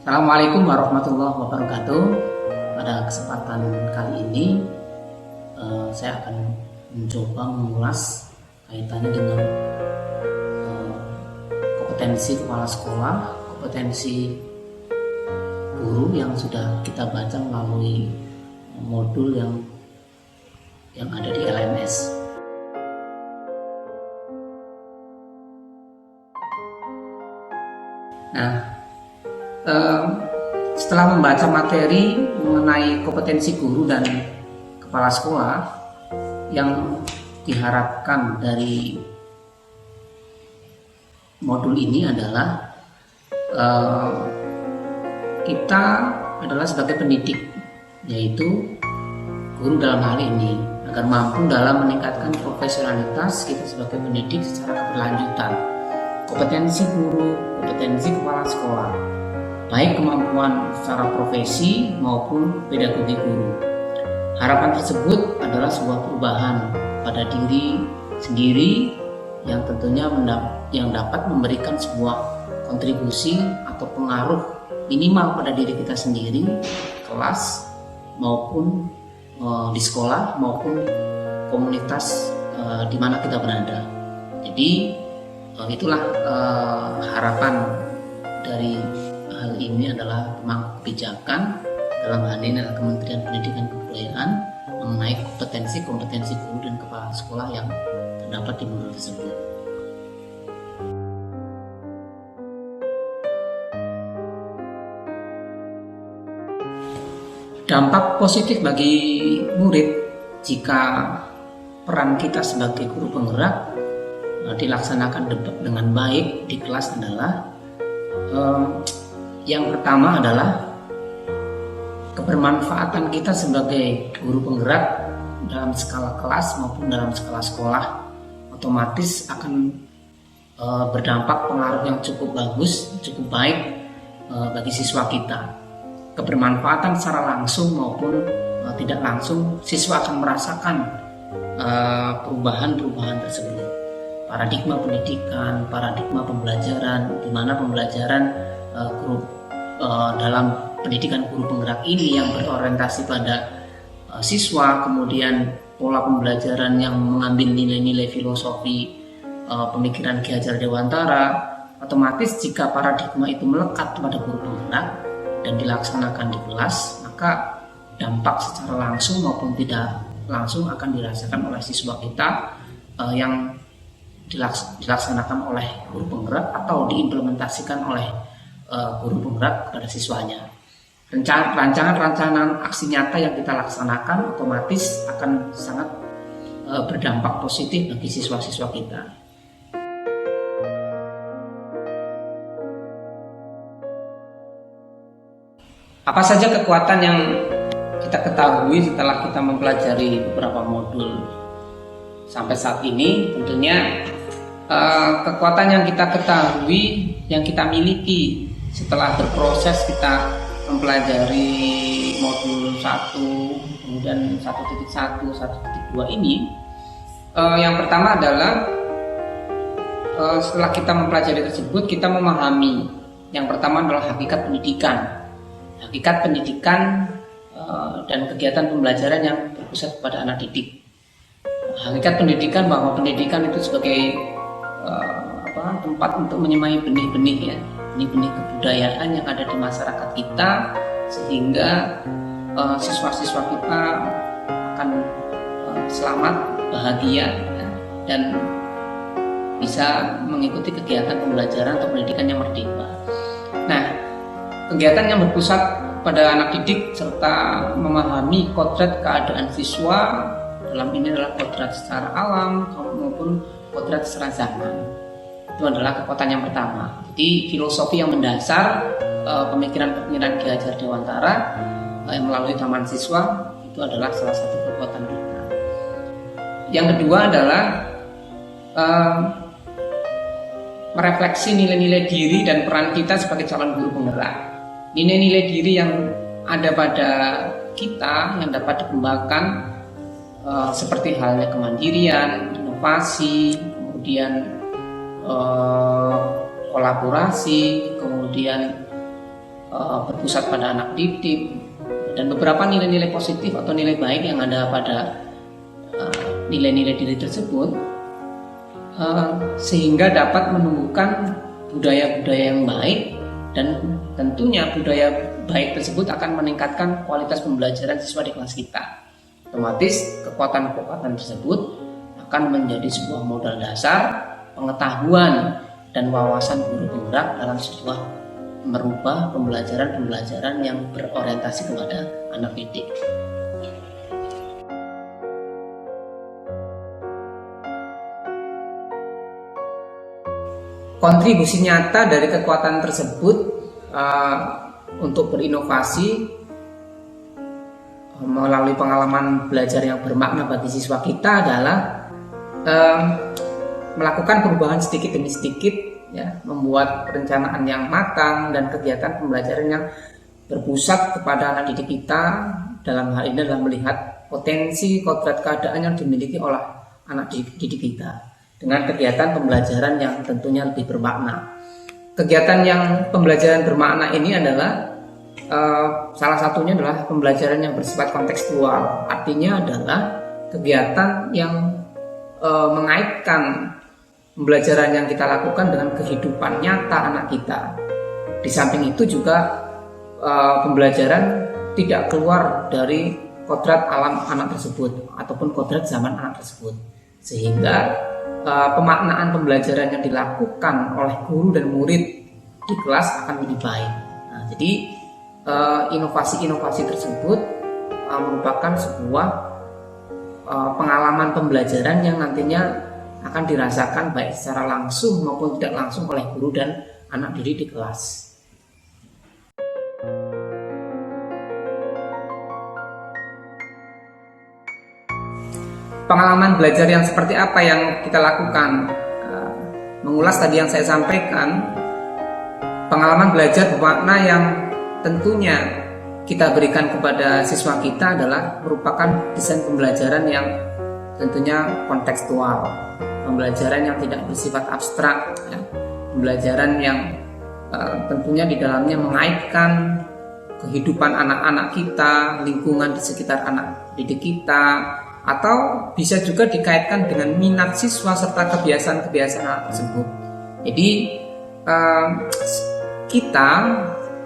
Assalamualaikum warahmatullahi wabarakatuh. Pada kesempatan kali ini saya akan mencoba mengulas kaitannya dengan kompetensi kepala sekolah, kompetensi guru yang sudah kita baca melalui modul yang ada di LMS. Nah, setelah membaca materi mengenai kompetensi guru dan kepala sekolah, yang diharapkan dari modul ini adalah kita adalah sebagai pendidik, yaitu guru dalam hal ini, agar mampu dalam meningkatkan profesionalitas kita sebagai pendidik secara keberlanjutan. Kompetensi guru, kompetensi kepala sekolah, baik kemampuan secara profesi maupun pedagogi guru. Harapan tersebut adalah sebuah perubahan pada diri sendiri yang tentunya dapat memberikan sebuah kontribusi atau pengaruh minimal pada diri kita sendiri, kelas maupun di sekolah maupun komunitas di mana kita berada. Jadi itulah harapan dari hal ini adalah memang kebijakan dalam hal ini adalah Kementerian Pendidikan dan Kebudayaan mengenai kompetensi guru dan kepala sekolah yang terdapat di modul tersebut. Dampak positif bagi murid jika peran kita sebagai guru penggerak dilaksanakan dengan baik di kelas adalah yang pertama adalah kebermanfaatan kita sebagai guru penggerak dalam skala kelas maupun dalam skala sekolah otomatis akan berdampak pengaruh yang cukup bagus, cukup baik bagi siswa kita. Kebermanfaatan secara langsung maupun tidak langsung, siswa akan merasakan perubahan-perubahan tersebut. Paradigma pendidikan, paradigma pembelajaran, di mana pembelajaran dalam pendidikan guru penggerak ini yang berorientasi pada siswa, kemudian pola pembelajaran yang mengambil nilai-nilai filosofi pemikiran Ki Hajar Dewantara, otomatis jika paradigma itu melekat pada guru penggerak dan dilaksanakan di kelas, maka dampak secara langsung maupun tidak langsung akan dirasakan oleh siswa kita yang dilaksanakan oleh guru penggerak atau diimplementasikan oleh guru penggerak kepada siswanya. Rancangan aksi nyata yang kita laksanakan otomatis akan sangat berdampak positif bagi siswa-siswa kita. Apa saja kekuatan yang kita ketahui setelah kita mempelajari beberapa modul sampai saat ini? Tentunya kekuatan yang kita ketahui, yang kita miliki setelah berproses kita mempelajari modul 1, kemudian 1.1, 1.2 ini, yang pertama adalah setelah kita mempelajari tersebut, kita memahami yang pertama adalah hakikat pendidikan. Hakikat pendidikan dan kegiatan pembelajaran yang berpusat pada anak didik. Hakikat pendidikan bahwa pendidikan itu sebagai tempat untuk menyemai benih-benih ya, benih-benih kebudayaan yang ada di masyarakat kita, sehingga siswa-siswa kita akan selamat, bahagia ya, dan bisa mengikuti kegiatan pembelajaran atau pendidikan yang merdeka. Nah, kegiatan yang berpusat pada anak didik serta memahami kodrat keadaan siswa, dalam ini adalah kodrat secara alam maupun kodrat secara zaman. Itu adalah kekuatan yang pertama. Jadi filosofi yang mendasar pemikiran-pemikiran Ki Hajar Dewantara melalui taman siswa itu adalah salah satu kekuatan kita. Yang kedua adalah merefleksi nilai-nilai diri dan peran kita sebagai calon guru penggerak. Nilai-nilai diri yang ada pada kita yang dapat dikembangkan seperti halnya kemandirian, inovasi, kemudian kolaborasi, kemudian berpusat pada anak didik, dan beberapa nilai-nilai positif atau nilai baik yang ada pada nilai-nilai diri tersebut, sehingga dapat menumbuhkan budaya-budaya yang baik, dan tentunya budaya baik tersebut akan meningkatkan kualitas pembelajaran siswa di kelas kita. Otomatis kekuatan-kekuatan tersebut akan menjadi sebuah modal dasar pengetahuan dan wawasan guru penggerak dalam sebuah merubah pembelajaran yang berorientasi kepada anak didik. Kontribusi nyata dari kekuatan tersebut untuk berinovasi melalui pengalaman belajar yang bermakna bagi siswa kita adalah melakukan perubahan sedikit demi sedikit, ya, membuat perencanaan yang matang dan kegiatan pembelajaran yang berpusat kepada anak didik kita. Dalam hal ini adalah melihat potensi kodrat keadaan yang dimiliki oleh anak didik kita dengan kegiatan pembelajaran yang tentunya lebih bermakna. Kegiatan yang pembelajaran bermakna ini adalah salah satunya adalah pembelajaran yang bersifat kontekstual. Artinya adalah kegiatan yang mengaitkan pembelajaran yang kita lakukan dengan kehidupan nyata anak kita. Di samping itu juga pembelajaran tidak keluar dari kodrat alam anak tersebut ataupun kodrat zaman anak tersebut, sehingga pemaknaan pembelajaran yang dilakukan oleh guru dan murid di kelas akan lebih baik. Nah, jadi inovasi-inovasi tersebut merupakan sebuah pengalaman pembelajaran yang nantinya akan dirasakan baik secara langsung maupun tidak langsung oleh guru dan anak didik di kelas. Pengalaman belajar yang seperti apa yang kita lakukan? Mengulas tadi yang saya sampaikan, pengalaman belajar bermakna yang tentunya kita berikan kepada siswa kita adalah merupakan desain pembelajaran yang tentunya kontekstual, pembelajaran yang tidak bersifat abstrak, ya. Pembelajaran yang tentunya di dalamnya mengaitkan kehidupan anak-anak kita, lingkungan di sekitar anak didik kita, atau bisa juga dikaitkan dengan minat siswa serta kebiasaan-kebiasaan anak tersebut. Jadi kita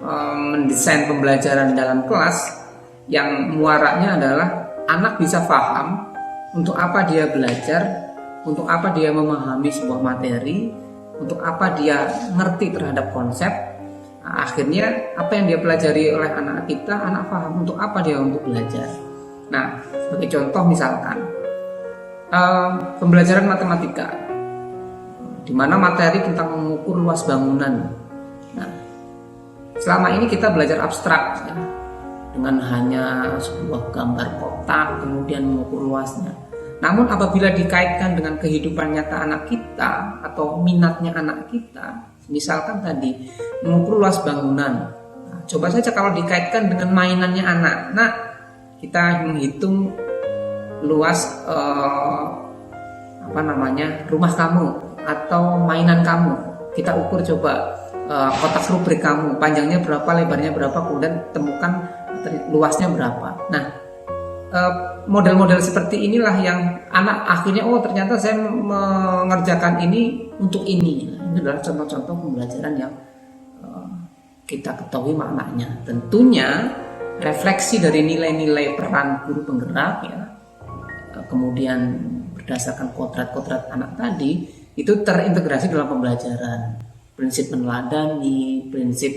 mendesain pembelajaran dalam kelas yang muaranya adalah anak bisa paham untuk apa dia belajar, untuk apa dia memahami sebuah materi, untuk apa dia ngerti terhadap konsep. Nah, akhirnya apa yang dia pelajari oleh anak kita, anak paham untuk apa dia untuk belajar. Nah, sebagai contoh misalkan pembelajaran matematika, di mana materi tentang mengukur luas bangunan. Nah, selama ini kita belajar abstrak, ya, dengan hanya sebuah gambar kotak kemudian mengukur luasnya. Namun apabila dikaitkan dengan kehidupan nyata anak kita atau minatnya anak kita, misalkan tadi mengukur luas bangunan, nah, coba saja kalau dikaitkan dengan mainannya anak. Nah, kita menghitung luas rumah kamu atau mainan kamu. Kita ukur coba kotak rubrik kamu, panjangnya berapa, lebarnya berapa, kemudian temukan luasnya berapa. Nah, model-model seperti inilah yang anak akhirnya, oh ternyata saya mengerjakan ini untuk ini. Ini adalah contoh-contoh pembelajaran yang kita ketahui maknanya. Tentunya refleksi dari nilai-nilai peran guru penggerak, ya, kemudian berdasarkan kodrat-kodrat anak tadi itu terintegrasi dalam pembelajaran. Prinsip meneladani, prinsip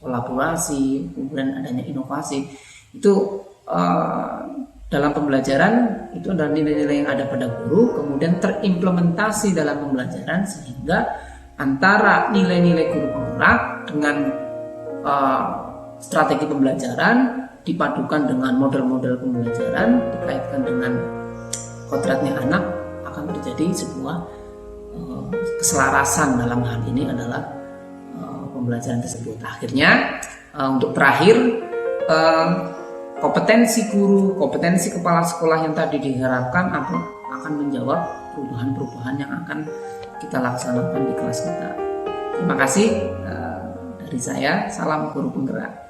kolaborasi, kemudian adanya inovasi itu dalam pembelajaran itu adalah nilai-nilai yang ada pada guru, kemudian terimplementasi dalam pembelajaran, sehingga antara nilai-nilai guru penggerak dengan strategi pembelajaran dipadukan dengan model-model pembelajaran, dikaitkan dengan kodratnya anak, akan terjadi sebuah keselarasan dalam hal ini adalah pembelajaran tersebut. Akhirnya untuk terakhir, kompetensi guru, kompetensi kepala sekolah yang tadi diharapkan akan menjawab perubahan-perubahan yang akan kita laksanakan di kelas kita. Terima kasih dari dari saya. Salam guru penggerak.